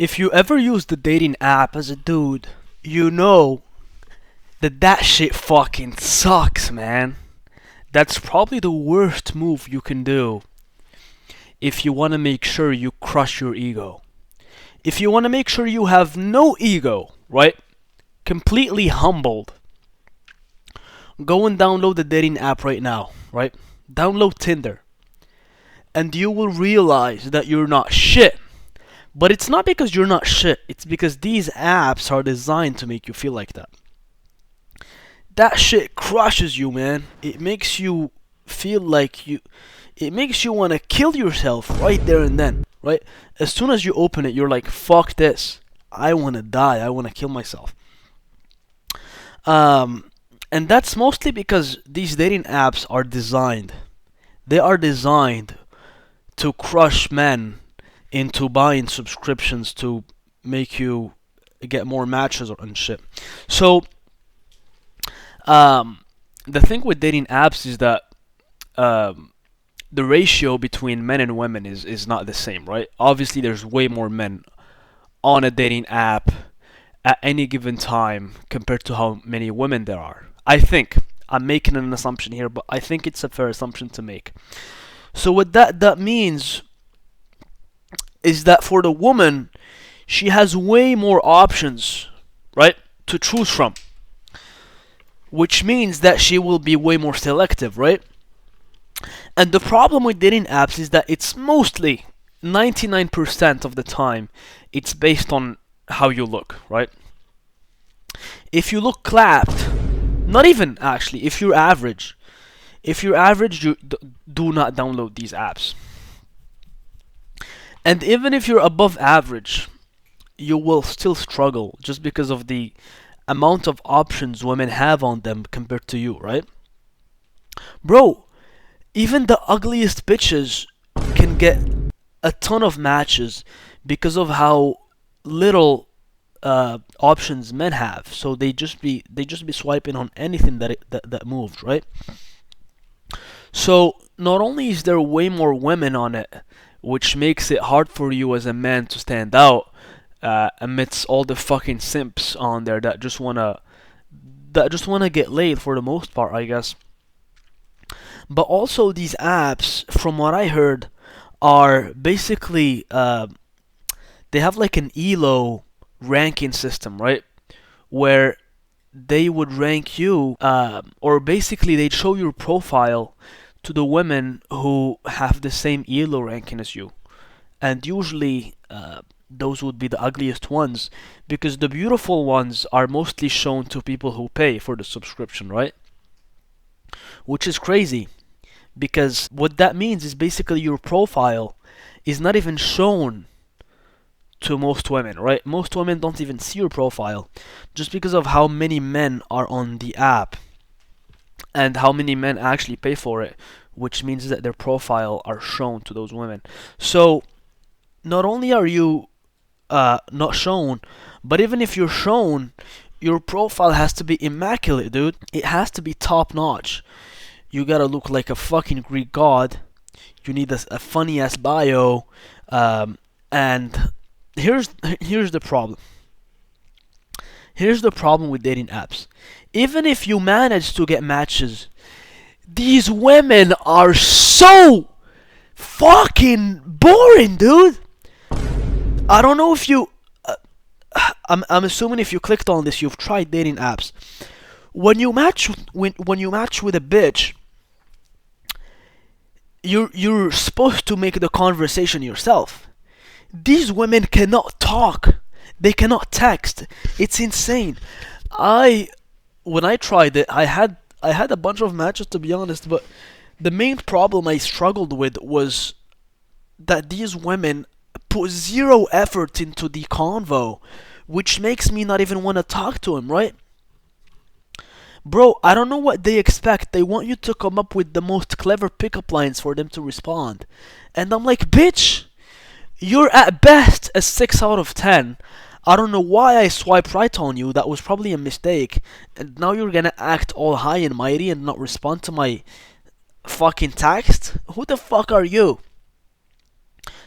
If you ever use the dating app as a dude, you know that shit fucking sucks, man. That's probably the worst move you can do if you want to make sure you crush your ego. If you want to make sure you have no ego, right? Completely humbled. Go and download the dating app right now, right? Download Tinder. And you will realize that you're not shit. But it's not because you're not shit, it's because these apps are designed to make you feel like that. That shit crushes you, man. It makes you feel like it makes you want to kill yourself right there and then, right? As soon as you open it, you're like, fuck this. I want to die. I want to kill myself. And that's mostly because these dating apps are designed. They are designed to crush men into buying subscriptions to make you get more matches and shit. So, the thing with dating apps is that the ratio between men and women is not the same, right? Obviously, there's way more men on a dating app at any given time compared to how many women there are. I think I'm making an assumption here, but I think it's a fair assumption to make. So what that means is that for the woman, she has way more options, right, to choose from, which means that she will be way more selective, right? And the problem with dating apps is that it's mostly 99% of the time it's based on how you look, right? If you look clapped, not even actually, if you're average, you do not download these apps. And even if you're above average, you will still struggle just because of the amount of options women have on them compared to you, right? Bro, even the ugliest bitches can get a ton of matches because of how little options men have. So they just be swiping on anything that moves, right? So not only is there way more women on it, which makes it hard for you as a man to stand out amidst all the fucking simps on there that just wanna get laid for the most part, I guess. But also these apps, from what I heard, are basically they have like an ELO ranking system, right? Where they would rank you, or basically they'd show your profile to the women who have the same ELO ranking as you. And usually, those would be the ugliest ones because the beautiful ones are mostly shown to people who pay for the subscription, right? Which is crazy because what that means is basically your profile is not even shown to most women, right? Most women don't even see your profile just because of how many men are on the app and how many men actually pay for it, which means that their profile are shown to those women. So not only are you not shown, but even if you're shown, your profile has to be immaculate, dude. It has to be top notch. You gotta look like a fucking Greek god. You need a funny ass bio, and here's the problem. Here's the problem with dating apps. Even if you manage to get matches, these women are so fucking boring, dude. I don't know if you. I'm assuming if you clicked on this, you've tried dating apps. When you match with a bitch, you're supposed to make the conversation yourself. These women cannot talk. They cannot text. It's insane. I When I tried it, I had a bunch of matches to be honest, but the main problem I struggled with was that these women put zero effort into the convo, which makes me not even want to talk to him, right? Bro, I don't know what they expect. They want you to come up with the most clever pickup lines for them to respond. And I'm like, bitch, you're at best a 6 out of 10. I don't know why I swiped right on you. That was probably a mistake. And now you're gonna act all high and mighty and not respond to my fucking text? Who the fuck are you?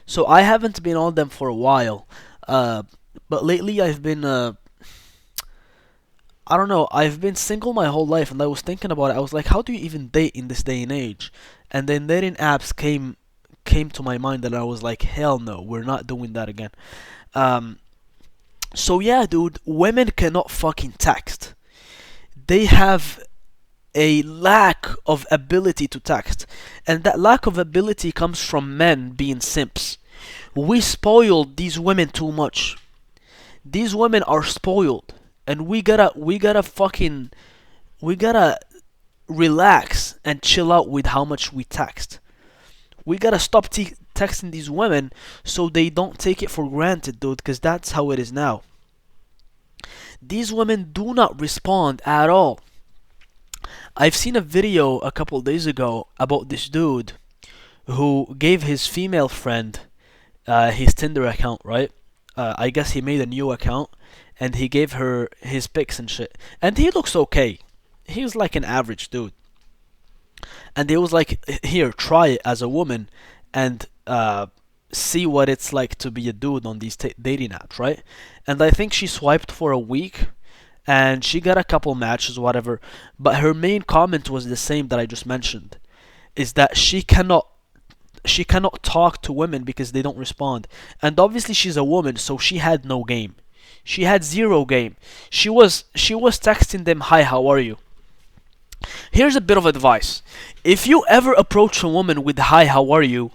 So I haven't been on them for a while. Uh, but lately I've been I don't know. I've been single my whole life, and I was thinking about it. I was like, how do you even date in this day and age? And then dating apps came to my mind, and I was like, hell no, we're not doing that again. Um, so yeah, dude, women cannot fucking text. They have a lack of ability to text, and that lack of ability comes from men being simps. We spoiled these women too much. These women are spoiled, and we gotta relax and chill out with how much we text. We gotta stop texting these women so they don't take it for granted, dude, because that's how it is now. These women do not respond at all. I've seen a video a couple days ago about this dude who gave his female friend his Tinder account, right? I guess he made a new account and he gave her his pics and shit. And he looks okay. He's like an average dude. And he was like, "Here, try it as a woman, and see what it's like to be a dude on these dating apps, right?" And I think she swiped for a week, and she got a couple matches, whatever. But her main comment was the same that I just mentioned, is that she cannot talk to women because they don't respond. And obviously she's a woman, so she had no game. She had zero game. She was texting them, "Hi, how are you?" Here's a bit of advice. If you ever approach a woman with "Hi, how are you?"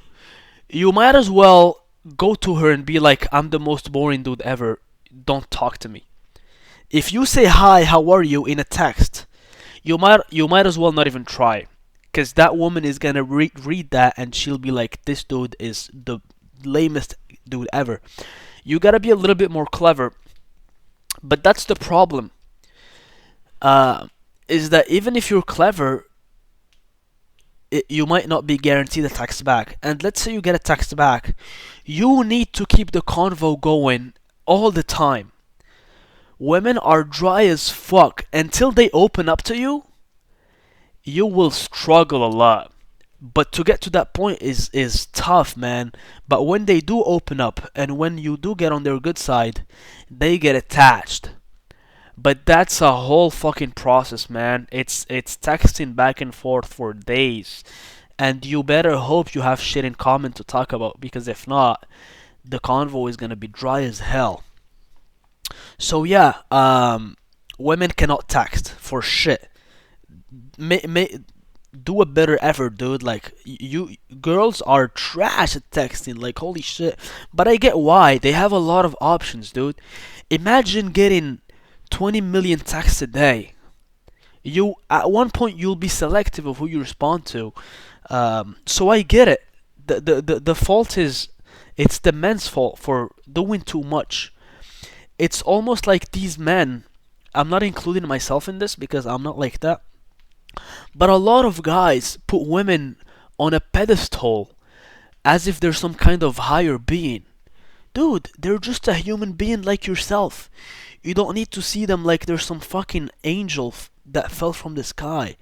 you might as well go to her and be like, "I'm the most boring dude ever. Don't talk to me." If you say "Hi, how are you?" in a text, you might as well not even try, because that woman is gonna read that and she'll be like, "This dude is the lamest dude ever." You gotta be a little bit more clever, but that's the problem. Uh, is that even if you're clever, you might not be guaranteed a text back. And let's say you get a text back, you need to keep the convo going all the time. Women are dry as fuck. Until they open up to you, you will struggle a lot. But to get to that point is tough, man. But when they do open up and when you do get on their good side, they get attached. But that's a whole fucking process, man. It's texting back and forth for days. And you better hope you have shit in common to talk about, because if not, the convo is gonna be dry as hell. So yeah, women cannot text for shit. Do a better effort, dude. Like, you girls are trash at texting. Like, holy shit. But I get why. They have a lot of options, dude. Imagine getting 20 million texts a day. You at one point you'll be selective of who you respond to. So I get it. The fault is, it's the men's fault for doing too much. It's almost like these men. I'm not including myself in this because I'm not like that. But a lot of guys put women on a pedestal as if they're some kind of higher being. Dude, they're just a human being like yourself. You don't need to see them like they're some fucking angel that fell from the sky.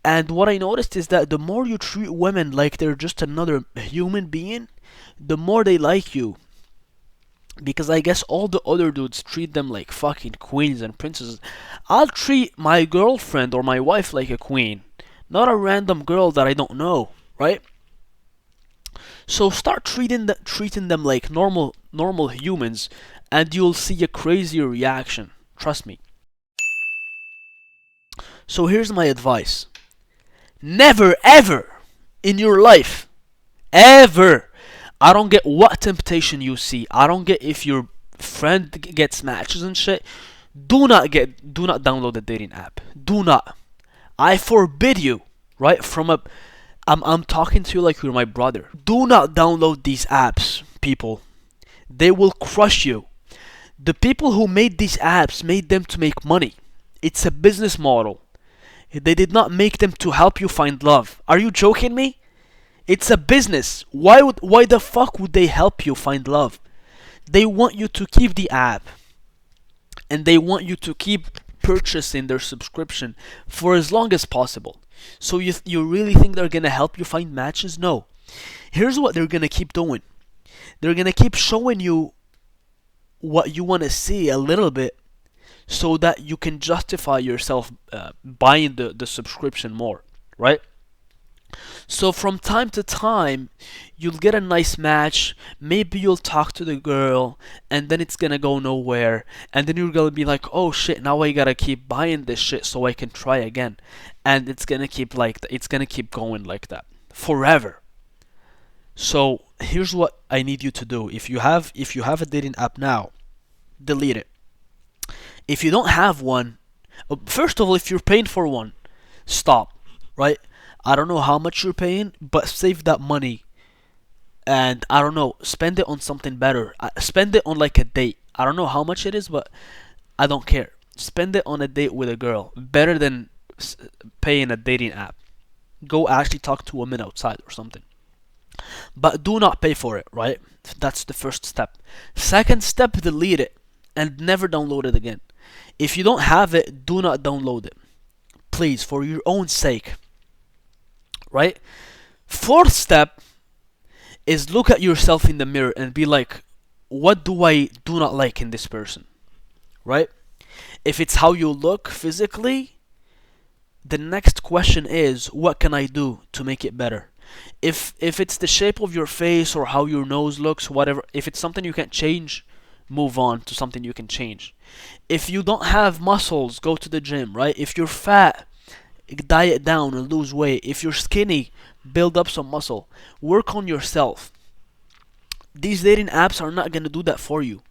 And what I noticed is that the more you treat women like they're just another human being, the more they like you. Because I guess all the other dudes treat them like fucking queens and princesses. I'll treat my girlfriend or my wife like a queen, not a random girl that I don't know, right? So start treating them like normal humans, and you'll see a crazier reaction. Trust me. So here's my advice: never ever in your life, ever. I don't get what temptation you see. I don't get if your friend gets matches and shit. Do not download the dating app. Do not. I forbid you, right? I'm talking to you like you're my brother. Do not download these apps, people. They will crush you. The people who made these apps made them to make money. It's a business model. They did not make them to help you find love. Are you joking me? It's a business. Why the fuck would they help you find love? They want you to keep the app, and they want you to keep purchasing their subscription for as long as possible. So you really think they're gonna help you find matches? No. Here's what they're gonna keep doing. They're gonna keep showing you what you want to see a little bit so that you can justify yourself buying the subscription more, right? So from time to time, you'll get a nice match. Maybe you'll talk to the girl, and then it's gonna go nowhere. And then you're gonna be like, "Oh shit! Now I gotta keep buying this shit so I can try again." And it's gonna keep it's gonna keep going like that forever. So here's what I need you to do. If you have a dating app now, delete it. If you don't have one, first of all, if you're paying for one, stop. Right? I don't know how much you're paying, but save that money and I don't know, spend it on something better. Spend it on like a date. I don't know how much it is, but I don't care. Spend it on a date with a girl. Better than paying a dating app. Go actually talk to women outside or something. But do not pay for it, right? That's the first step. Second step, delete it and never download it again. If you don't have it, do not download it. Please, for your own sake, right? Fourth step is look at yourself in the mirror and be like, what do I do not like in this person, right? If it's how you look physically, the next question is, what can I do to make it better? If it's the shape of your face or how your nose looks, whatever, if it's something you can't change, move on to something you can change. If you don't have muscles, go to the gym, right? If you're fat, diet down and lose weight. If you're skinny, build up some muscle. Work on yourself. These dating apps are not going to do that for you.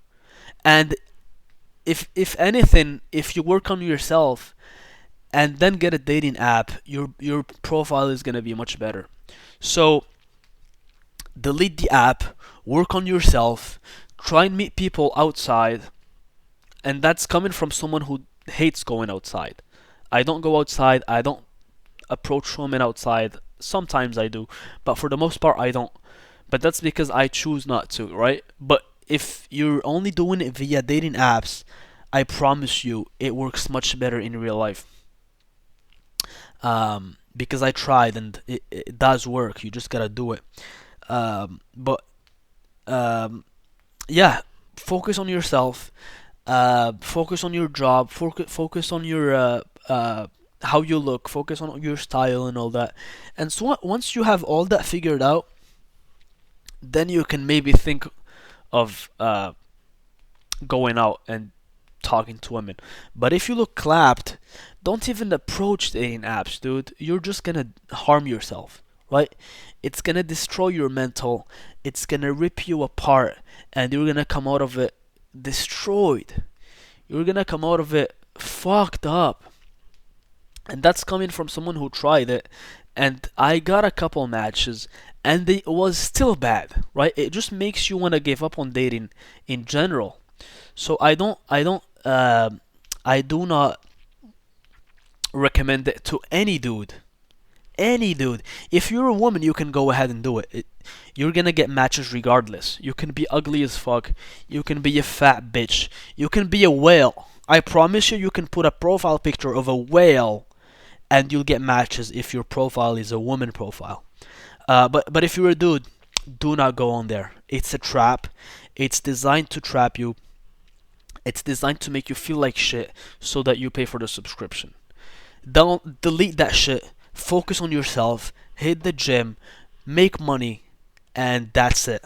And if anything, if you work on yourself and then get a dating app, your profile is going to be much better. So delete the app, work on yourself, try and meet people outside, and that's coming from someone who hates going outside. I don't go outside, I don't approach women outside. Sometimes I do, but for the most part I don't. But that's because I choose not to, right? But if you're only doing it via dating apps, I promise you it works much better in real life. Because I tried and it does work. You just gotta do it. But um, yeah, focus on yourself. Focus on your job. Focus on your how you look. Focus on your style and all that. And so once you have all that figured out, then you can maybe think of going out and talking to women. But if you look clapped, don't even approach dating apps, dude. You're just gonna harm yourself, right? It's gonna destroy your mental. It's gonna rip you apart, and you're gonna come out of it destroyed. You're gonna come out of it fucked up. And that's coming from someone who tried it. And I got a couple matches, and it was still bad, right? It just makes you wanna give up on dating in general. So I do not recommend it to any dude. Any dude. If you're a woman, you can go ahead and do it. You're gonna get matches regardless. You can be ugly as fuck. You can be a fat bitch. You can be a whale. I promise you, you can put a profile picture of a whale and you'll get matches if your profile is a woman profile. But if you're a dude, do not go on there. It's a trap. It's designed to trap you. It's designed to make you feel like shit so that you pay for the subscription. Don't delete that shit. Focus on yourself. Hit the gym. Make money. And that's it.